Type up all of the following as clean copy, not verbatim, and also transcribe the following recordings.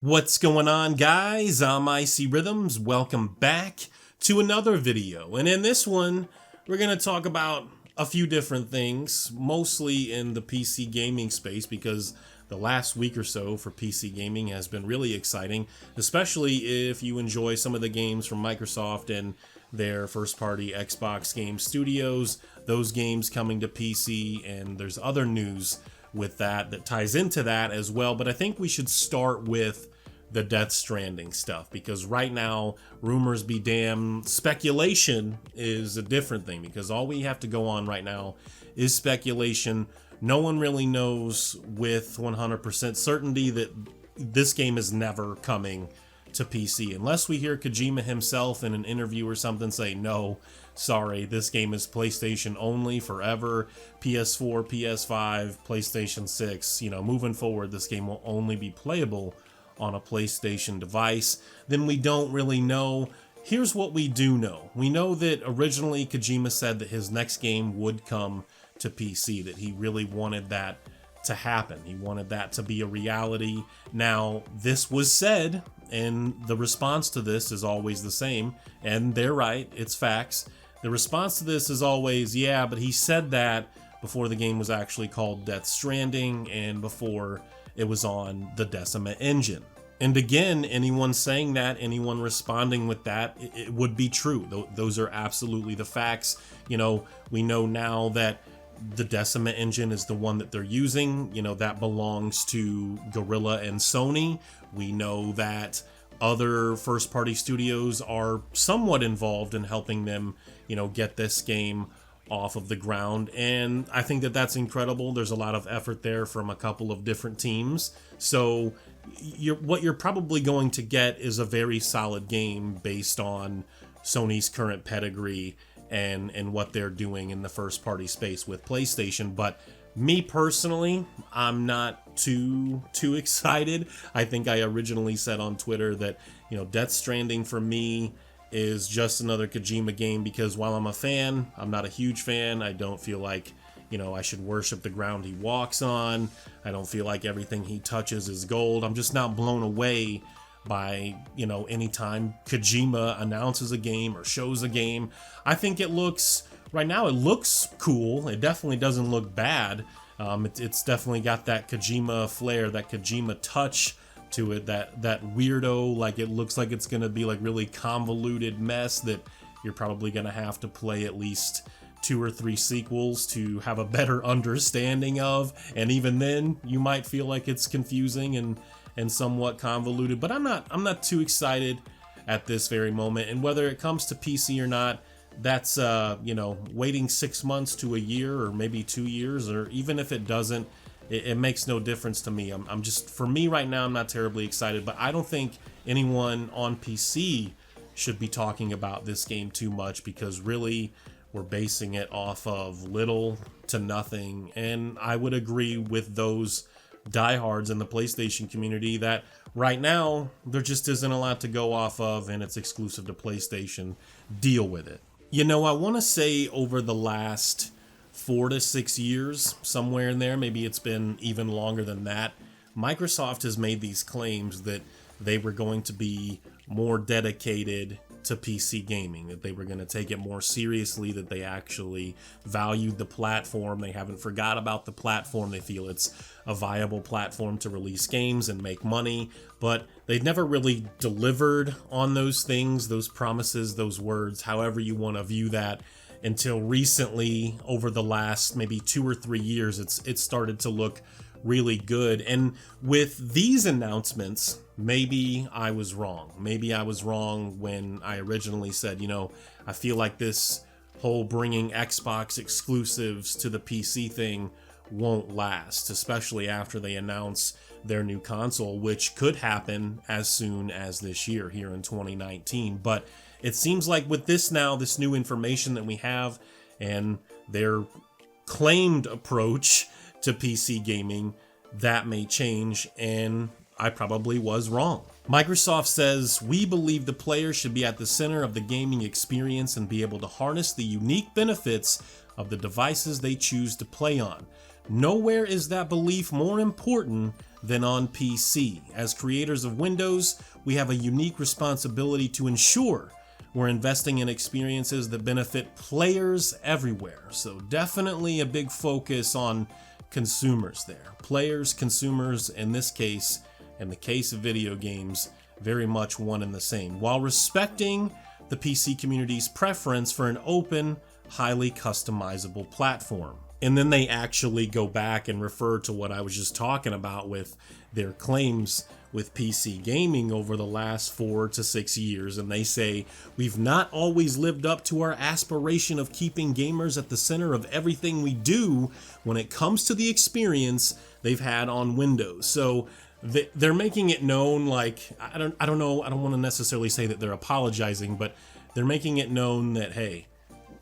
What's going on, guys? I'm IcyRhythms. Welcome back to another video. And in this one, we're going to talk about a few different things, mostly in the PC gaming space, because the last week or so for PC gaming has been really exciting, especially if you enjoy some of the games from Microsoft and their first-party Xbox game studios, those games coming to PC, and there's other news with that ties into that as well. But I think we should start with the Death Stranding stuff, because right now, rumors be damned, speculation is a different thing, because all we have to go on right now is speculation. No one really knows with 100% certainty that this game is never coming to PC, unless we hear Kojima himself in an interview or something say, no, sorry, this game is PlayStation only forever, PS4, PS5, PlayStation 6, moving forward, this game will only be playable on a PlayStation device. Then we don't really know. Here's what we do know. We know that originally Kojima said that his next game would come to PC, that he really wanted that to happen. He wanted that to be a reality. Now, this was said, and the response to this is always the same, and they're right, it's facts. The response to this is always, yeah, but he said that before the game was actually called Death Stranding and before it was on the Decima engine. And again, anyone saying that, anyone responding with that, it would be true. Those are absolutely the facts. We know now that the Decima engine is the one that they're using. That belongs to Guerrilla and Sony. We know that other first-party studios are somewhat involved in helping them, get this game off of the ground, and I think that that's incredible. There's a lot of effort there from a couple of different teams, so what you're probably going to get is a very solid game based on Sony's current pedigree and what they're doing in the first party space with PlayStation. But me personally, I'm not too excited. I think I originally said on Twitter that Death Stranding for me is just another Kojima game, because while I'm a fan, I'm not a huge fan. I don't feel like, I should worship the ground he walks on. I don't feel like everything he touches is gold. I'm just not blown away by, anytime Kojima announces a game or shows a game. I think right now it looks cool. It definitely doesn't look bad. It's definitely got that Kojima flair, that Kojima touch to it, that weirdo, like it looks like it's gonna be like really convoluted mess that you're probably gonna have to play at least 2 or 3 sequels to have a better understanding of, and even then you might feel like it's confusing and somewhat convoluted. But I'm not too excited at this very moment, and whether it comes to PC or not, that's waiting 6 months to a year, or maybe 2 years, or even if it doesn't, it makes no difference to me. I'm just, for me right now, I'm not terribly excited, but I don't think anyone on PC should be talking about this game too much, because really we're basing it off of little to nothing. And I would agree with those diehards in the PlayStation community that right now there just isn't a lot to go off of, and it's exclusive to PlayStation. Deal with it. I want to say over the last 4 to 6 years, somewhere in there, maybe it's been even longer than that, Microsoft has made these claims that they were going to be more dedicated to PC gaming, that they were going to take it more seriously, that they actually valued the platform. They haven't forgot about the platform. They feel it's a viable platform to release games and make money, but they've never really delivered on those things, those promises, those words, however you want to view that, until recently. Over the last maybe 2 or 3 years, it's started to look really good. And with these announcements, maybe I was wrong. Maybe I was wrong when I originally said, I feel like this whole bringing Xbox exclusives to the PC thing won't last, especially after they announce their new console, which could happen as soon as this year, here in 2019. But it seems like with this new information that we have, and their claimed approach to PC gaming, that may change, and I probably was wrong. Microsoft says, "We believe the player should be at the center of the gaming experience and be able to harness the unique benefits of the devices they choose to play on. Nowhere is that belief more important than on PC. As creators of Windows, we have a unique responsibility to ensure we're investing in experiences that benefit players everywhere. So definitely a big focus on consumers there. Players, consumers, in this case, in the case of video games, very much one and the same, while respecting the PC community's preference for an open, highly customizable platform. And then they actually go back and refer to what I was just talking about with their claims with PC gaming over the last 4 to 6 years. And they say, we've not always lived up to our aspiration of keeping gamers at the center of everything we do when it comes to the experience they've had on Windows. So they're making it known, like, I don't know, I don't want to necessarily say that they're apologizing, but they're making it known that, hey,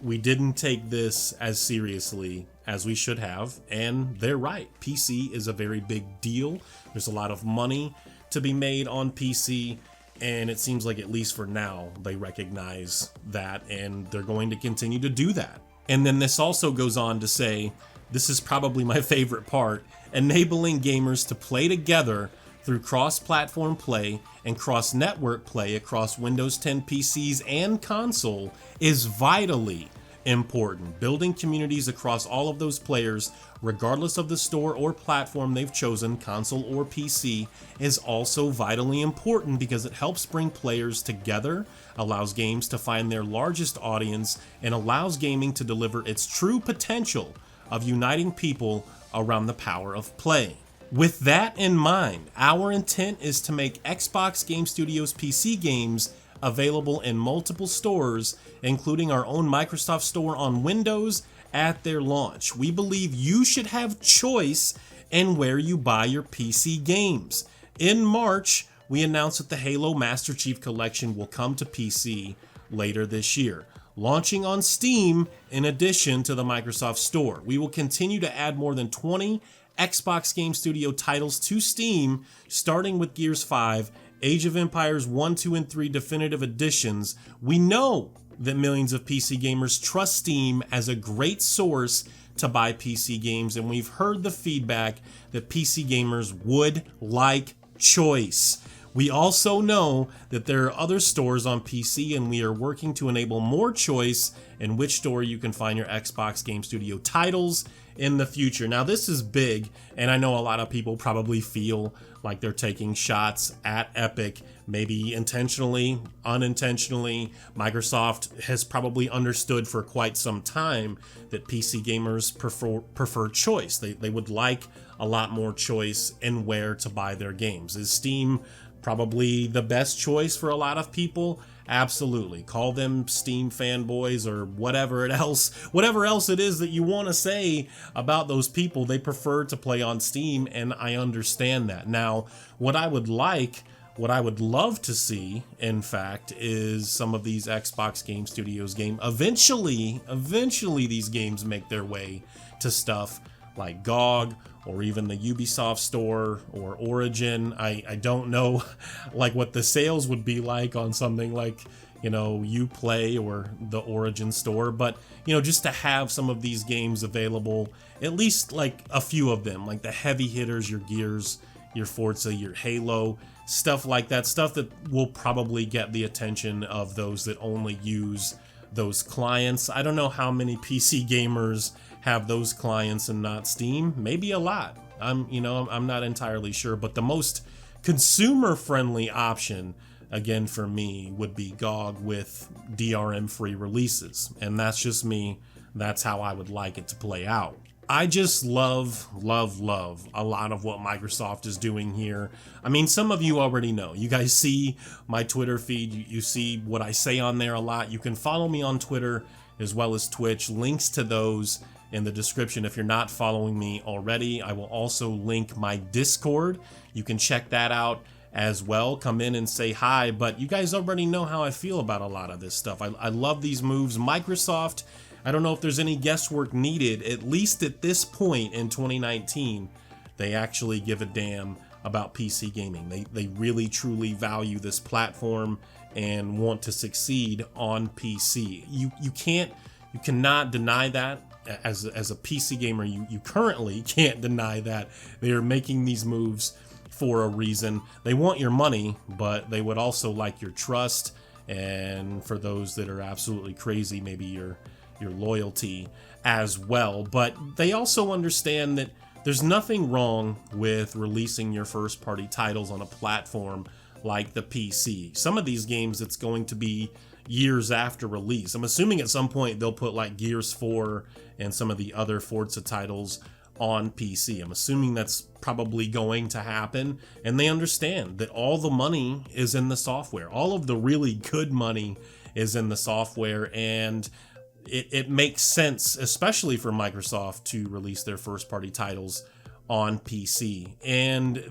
we didn't take this as seriously as we should have, and they're right. PC is a very big deal. There's a lot of money to be made on PC, and it seems like, at least for now, they recognize that, and they're going to continue to do that. And then this also goes on to say, this is probably my favorite part, enabling gamers to play together through cross-platform play and cross-network play across Windows 10 PCs and console is vitally important. Building communities across all of those players, regardless of the store or platform they've chosen, console or PC, is also vitally important because it helps bring players together, allows games to find their largest audience, and allows gaming to deliver its true potential of uniting people around the power of play. With that in mind, our intent is to make Xbox Game Studios PC games available in multiple stores, including our own Microsoft Store on Windows at their launch. We believe you should have choice in where you buy your PC games. In March, we announced that the Halo Master Chief Collection will come to PC later this year, launching on Steam in addition to the Microsoft Store. We will continue to add more than 20 Xbox Game Studio titles to Steam, starting with Gears 5, Age of Empires 1, 2, and 3 Definitive Editions. We know that millions of PC gamers trust Steam as a great source to buy PC games, and we've heard the feedback that PC gamers would like choice. We also know that there are other stores on PC, and we are working to enable more choice in which store you can find your Xbox Game Studio titles in the future. Now, this is big, and I know a lot of people probably feel like they're taking shots at Epic, maybe intentionally, unintentionally. Microsoft has probably understood for quite some time that PC gamers prefer choice. They would like a lot more choice in where to buy their games. Is Steam probably the best choice for a lot of people? Absolutely. Call them Steam fanboys or whatever else it is that you want to say about those people. They prefer to play on Steam, and I understand that. Now, what I would love to see, in fact, is some of these Xbox Game Studios games. Eventually these games make their way to stuff like GOG or even the Ubisoft store or Origin. I don't know like what the sales would be like on something like, Uplay or the Origin store, but just to have some of these games available, at least like a few of them, like the heavy hitters, your Gears, your Forza, your Halo, stuff like that, stuff that will probably get the attention of those that only use those clients. I don't know how many PC gamers have those clients and not Steam. Maybe a lot. I'm not entirely sure, but the most consumer-friendly option, again for me, would be GOG with DRM-free releases, and that's just me. That's how I would like it to play out. I just love a lot of what Microsoft is doing here. I mean, some of you already know. You guys see my Twitter feed. You see what I say on there a lot. You can follow me on Twitter as well as Twitch. Links to those in the description if you're not following me already. I will also link my Discord. You can check that out as well. Come in and say hi, but you guys already know how I feel about a lot of this stuff. I love these moves. Microsoft, I don't know if there's any guesswork needed, at least at this point in 2019, they actually give a damn about PC gaming. They really truly value this platform and want to succeed on PC. You cannot deny that. as a PC gamer, you currently can't deny that they are making these moves for a reason. They want your money, but they would also like your trust, and for those that are absolutely crazy, maybe your loyalty as well. But they also understand that there's nothing wrong with releasing your first party titles on a platform like the PC. Some of these games, it's going to be years after release. I'm assuming at some point they'll put like Gears 4 and some of the other Forza titles on PC. I'm assuming that's probably going to happen, and they understand that all the money is in the software. All of the really good money is in the software, and it makes sense, especially for Microsoft, to release their first party titles on PC. And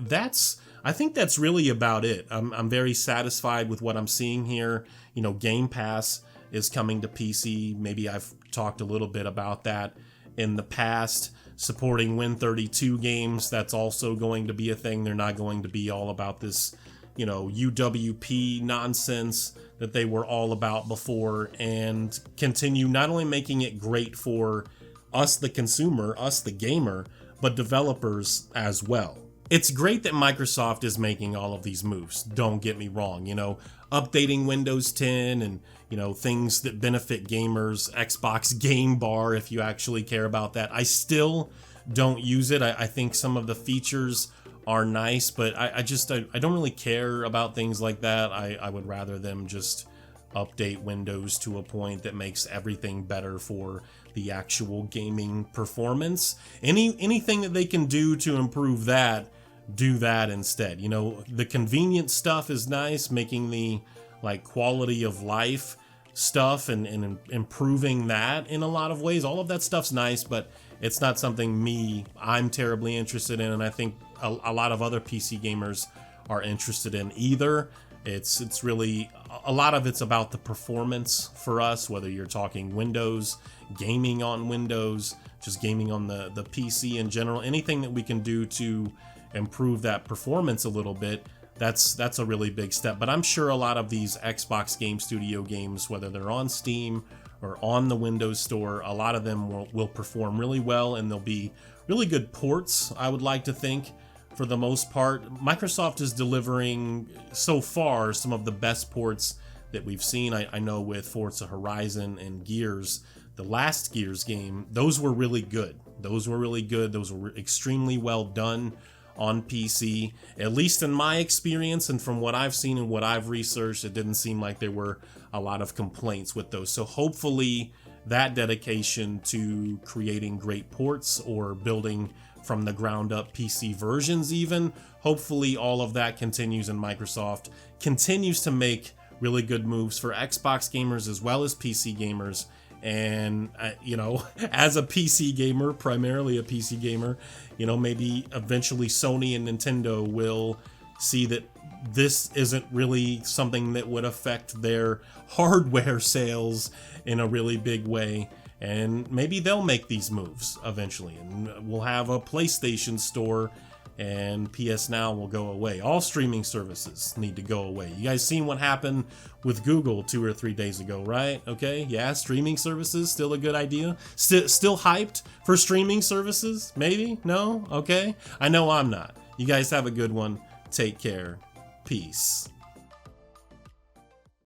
I think that's really about it. I'm very satisfied with what I'm seeing here. You know, Game Pass is coming to PC. Maybe I've talked a little bit about that in the past. Supporting Win32 games, that's also going to be a thing. They're not going to be all about this, you know, UWP nonsense that they were all about before, and continue not only making it great for us, the consumer, us, the gamer, but developers as well. It's great that Microsoft is making all of these moves. Don't get me wrong, you know, updating Windows 10 and, you know, things that benefit gamers, Xbox Game Bar, if you actually care about that. I still don't use it. I think some of the features are nice, but I don't really care about things like that. I would rather them just update Windows to a point that makes everything better for the actual gaming performance. Anything that they can do to improve that, do that instead. You know, the convenient stuff is nice, making the like quality of life stuff and improving that in a lot of ways. All of that stuff's nice, but it's not something I'm terribly interested in, and I think a lot of other PC gamers are interested in either. It's really, a lot of it's about the performance for us, whether you're talking Windows, gaming on Windows, just gaming on the PC in general. Anything that we can do to improve that performance a little bit, that's a really big step. But I'm sure a lot of these Xbox Game Studio games, whether they're on Steam or on the Windows Store, a lot of them will perform really well, and they'll be really good ports, I would like to think. For the most part, Microsoft is delivering so far some of the best ports that we've seen. I know with Forza Horizon and Gears, the last Gears game, those were really good. Those were extremely well done on PC. At least in my experience and from what I've seen and what I've researched, it didn't seem like there were a lot of complaints with those. So hopefully that dedication to creating great ports or building from the ground up PC versions even, hopefully all of that continues, and Microsoft continues to make really good moves for Xbox gamers as well as PC gamers. And you know, as a PC gamer, primarily a PC gamer, you know, maybe eventually Sony and Nintendo will see that this isn't really something that would affect their hardware sales in a really big way, and maybe they'll make these moves eventually, and we'll have a PlayStation Store and PS Now will go away. All streaming services need to go away. You guys seen what happened with Google 2 or 3 days ago, right? Okay, yeah, streaming services, still a good idea? Still hyped for streaming services? Maybe? No? Okay, I know I'm not. You guys have a good one. Take care. Peace.